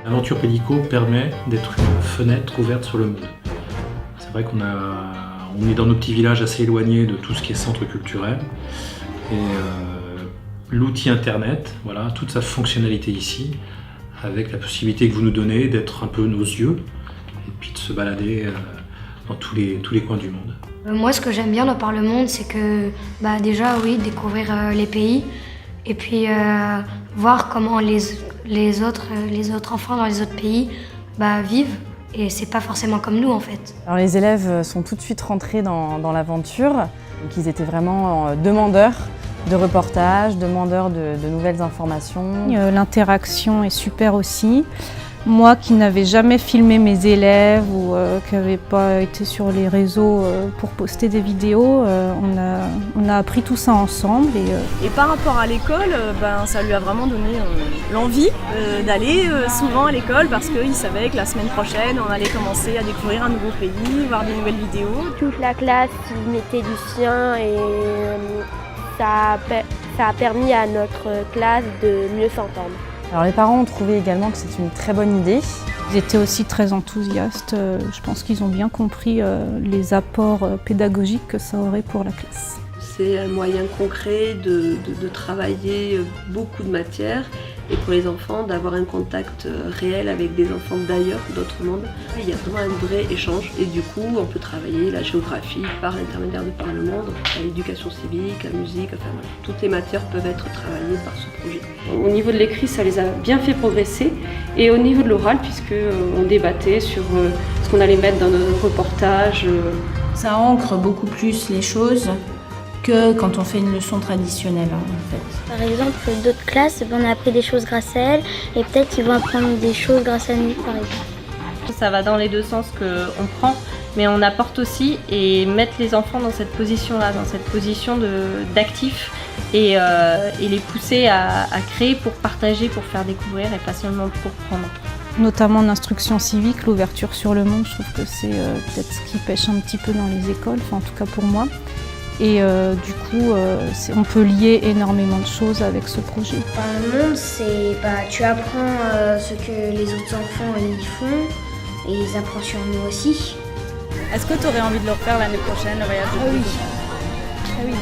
L'aventure Pédico permet d'être une fenêtre ouverte sur le monde. C'est vrai qu'on est dans nos petits villages assez éloignés de tout ce qui est centre culturel. Et l'outil internet, voilà, toute sa fonctionnalité ici, avec la possibilité que vous nous donnez d'être un peu nos yeux et puis de se balader dans tous les coins du monde. Moi, ce que j'aime bien dans Par le Monde, c'est que déjà, oui, découvrir les pays et puis voir comment les autres enfants dans les autres pays vivent. Et c'est pas forcément comme nous, en fait. Alors, les élèves sont tout de suite rentrés dans l'aventure. Donc, ils étaient vraiment demandeurs de reportages, demandeurs de nouvelles informations. L'interaction est super aussi. Moi qui n'avais jamais filmé mes élèves ou qui n'avais pas été sur les réseaux pour poster des vidéos, on a appris tout ça ensemble. Et par rapport à l'école, ça lui a vraiment donné l'envie d'aller souvent à l'école parce qu'il savait que la semaine prochaine, on allait commencer à découvrir un nouveau pays, voir des nouvelles vidéos. Toute la classe y mettait du sien et ça a permis à notre classe de mieux s'entendre. Alors les parents ont trouvé également que c'est une très bonne idée. Ils étaient aussi très enthousiastes. Je pense qu'ils ont bien compris les apports pédagogiques que ça aurait pour la classe. C'est un moyen concret de travailler beaucoup de matières et pour les enfants d'avoir un contact réel avec des enfants d'ailleurs, d'autres mondes. Il y a vraiment un vrai échange et du coup on peut travailler la géographie par l'intermédiaire de Par le Monde, l'éducation civique, la musique, enfin voilà. Toutes les matières peuvent être travaillées par ce projet. Au niveau de l'écrit, ça les a bien fait progresser et au niveau de l'oral, puisque on débattait sur ce qu'on allait mettre dans nos reportages. Ça ancre beaucoup plus les choses que quand on fait une leçon traditionnelle en fait. Par exemple, d'autres classes, on a appris des choses grâce à elles et peut-être qu'ils vont apprendre des choses grâce à nous par exemple. Ça va dans les deux sens qu'on prend, mais on apporte aussi et mettre les enfants dans cette position-là, dans cette position d'actif et les pousser à créer pour partager, pour faire découvrir et pas seulement pour prendre. Notamment l'instruction civique, l'ouverture sur le monde, je trouve que c'est peut-être ce qui pêche un petit peu dans les écoles, enfin en tout cas pour moi. Et du coup, on peut lier énormément de choses avec ce projet. Par le Monde, c'est tu apprends ce que les autres enfants y font et ils apprennent sur nous aussi. Est-ce que tu aurais envie de le refaire l'année prochaine, le voyage de Ah oui. Pédico ? Ah oui.